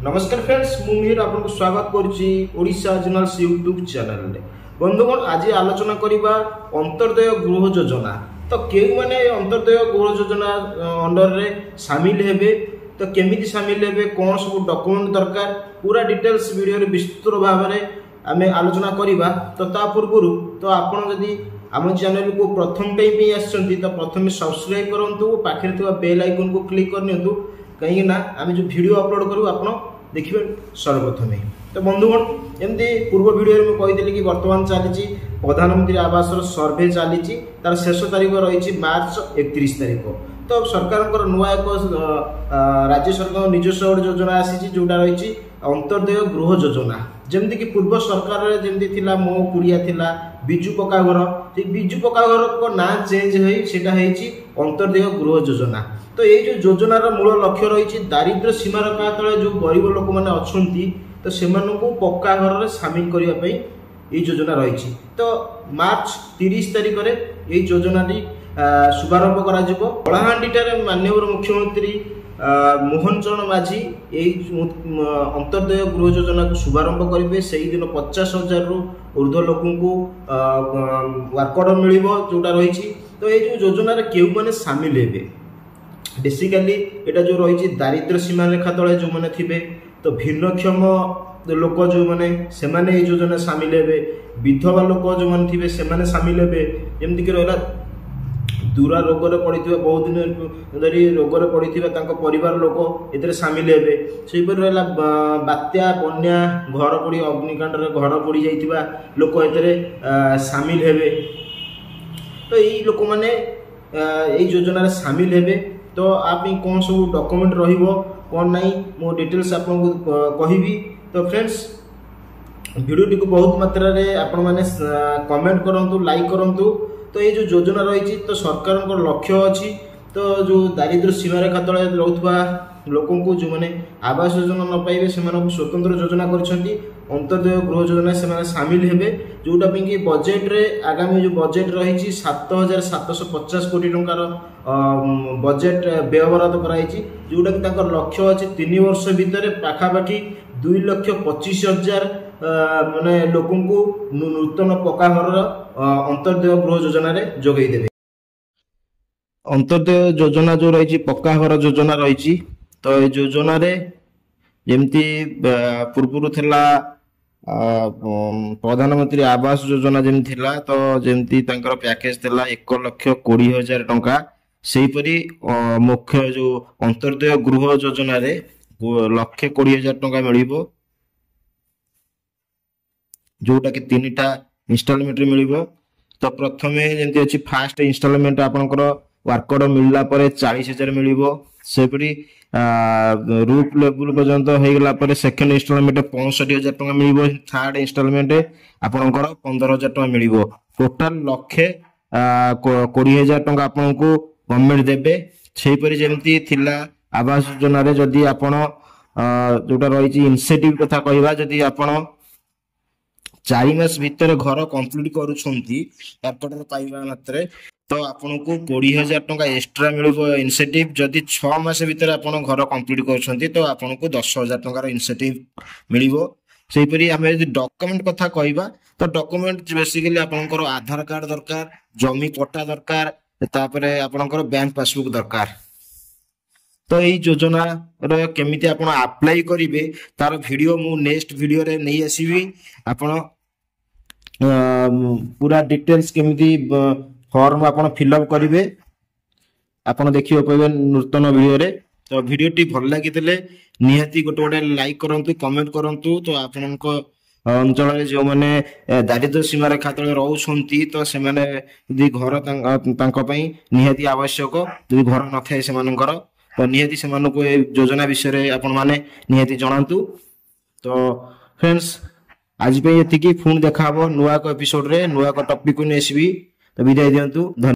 नमस्कार फ्रेंड्स मुझे आपको स्वागत करुच्चा जर्नल्स यूट्यूब चैनल बंधुगण आज आलोचना करवा अंत्योदय गृह योजना। तो क्यों मैंने अंत्योदय गृह योजना अंडर रे सामिल हेबे, तो केमिति सामिल हेबे, कौन सब डॉक्यूमेंट दरकार पूरा डिटेल्स वीडियो रे विस्तृत भाव में आम आलोचना करवा। तो ता पूर्व तो आपन जदि आम चैनल को प्रथम टाइम आसछंती तो प्रथम सब्सक्राइब करंतु, पाखे थिबा बेल आइकन को क्लिक करनियंतु, कहीं ना आम जो वीडियो अपलोड करूँ आप देखिए सर्वप्रथम। तो बंधुगण एमती पूर्व वीडियो में कही कि वर्तमान चली प्रधानमंत्री आवास सर्वे चली तार शेष तारीख रही मार्च 31 तारीख। तो सरकार नुआ एक राज्य सरकार निजस्व योजना आसी जोटा रही अंत्योदय गृह योजना। जमती कि पूर्व सरकार जमती थिला मो कुड़िया थिला बिजु पक्का घर, बिजु पक्का घर को ना चेंज हो अंत्योदय गृह योजना। तो ये जो योजनार मूल लक्ष्य रही दारिद्र्य सीमा रेखा तले जो गरीब लोक मैंने अच्छा तो से पक्का घर सामिल करने ये योजना रही। तो मार्च 30 तारीख में ये योजना शुभारंभ कलाहांडी माननीय मुख्यमंत्री मोहन चरण माझी अंत्योदय गृह योजना को शुभारंभ करेंगे। से दिन 50,000 रु ऊर्ध्व लोक वर्क ऑर्डर मिल जोटा रही। तो ये जो योजना क्यों मैंने सामिल हे, बेसिकली एटा जो रही दारिद्र्य सीमा रेखा तले जो मैंने थे, तो भिन्नक्षम लोक जो मैंने से योजना सामिल हे, विधवा लोक जो मैंने थे से सामिल हे, जमीक रहा दूरा रोग पड़ी बहुत दिन धरी रोग पड़ी परिवार लोक ए सामिल हे। से रहा बात्या बन्या घर पोड़ी अग्निकांड घर पोड़ी जाइथिबा लोक ए सामिल हे। तो यही लोक मैंने योजना सामिल हे। तो आप कौन सब डॉक्यूमेंट रहिबो कौन नहीं मो डिटेल्स आपको कहबी। तो फ्रेंड्स वीडियो को बहुत मात्रा रे आपण माने कमेंट करंतु, लाइक करंतु। तो ये जो योजना रही तो सरकार लक्ष्य अच्छी, तो जो दारिद्र्य सीमा रेखा तले रोथुवा लोकों को जो मैंने आवास योजना न पाइबे से स्वतंत्र योजना करछंती अंत्योदय गृह योजना से सामिल हेबे। जोटा कि बजेट रे आगामी जो बजेट रही 7,750 कोटी टंकार बजेट व्ययबराद कराई, जोटा कि लक्ष्य अच्छे 3 वर्ष भितर पाखापाखि 2,25,000 माने लोकों को नूतन पक्का घर अंत्योदय गृह योजना रे जोगई देबे। अंत्योदय योजना जो रही पक्का घर योजना रही, तो ये योजना रे जमती पूर्व थिला प्रधानमंत्री आवास योजना जमी थिला, तो जमती पैकेज थिला 1,20,000 टंका, सेहीपरि मुख्य जो अंत्योदय गृह योजना रे 1,20,000 टंका मिलिबो, जोटा कि 3टा इंस्टॉलमेंट रे मिलिबो। तो प्रथमे जमती अछि फास्ट इंस्टॉलमेंट आपनकर वर्क ऑर्डर मिलला परे 40,000 मिलिबो। सेपरि रूप लेवल पर्यंत हो गला परे सेकंड इंस्टॉलमेंट 65,000 टंका मिलिबो। थर्ड इंस्टॉलमेंट आपनकर 15,000 टंका मिलिबो। टोटल 1,20,000 टंका आपनको गवर्नमेंट देबे। सेपरि जेमती थिला आवास योजना रे जदी आपण जोटा रही इनसेटिव कथा कहबा, जदी आपण 4 मास भीतर घर कंप्लीट करूछंती एयरपोर्ट पाइबा मात्रे तो आपको 20,000 टंका एक्स्ट्रा मिलिबो इनसेटिव। जदि 6 मास भीतर आपण घर कंप्लीट करूछंती तो आपको 10,000 टंका इनसेटिव मिलिबो। सेहीपरि आमे जदि डॉक्यूमेंट कथा कहबा तो डॉक्यूमेंट बेसिकली आपनकर आधार कार्ड दरकार, जमी पट्टा दरकार, तापरे आपनकर बैंक पासबुक दरकार। तो यही योजना रो केमिति आपण अप्लाई करिवे तार वीडियो मु नेक्स्ट वीडियो रे नै आसीबी। आपण पूरा डिटेल्स केमिति फॉर्म आपण फिलअप करिवे आपण देखियो पइबे नूतन वीडियो रे। तो वीडियो टी भल लागितले निहाती गोटे गोटे लाइक करंतु, कमेंट करंतु। तो आपनको अंचल रे जो माने दारिद्र्य सीमा रेखा तले रहउछंती तो से माने यदि घर तांको पई निहाती आवश्यक, यदि घर न थाए से मानकर तो निहाती से मानको ए योजना विषय रे आपण माने निहाती जणांतु। तो फ्रेंड्स आज पे एतिकी, पुणी देखा हबो नुआ को एपिसोड रे नुआ को टॉपिक को नेसबी। तो विदाय दियंतु।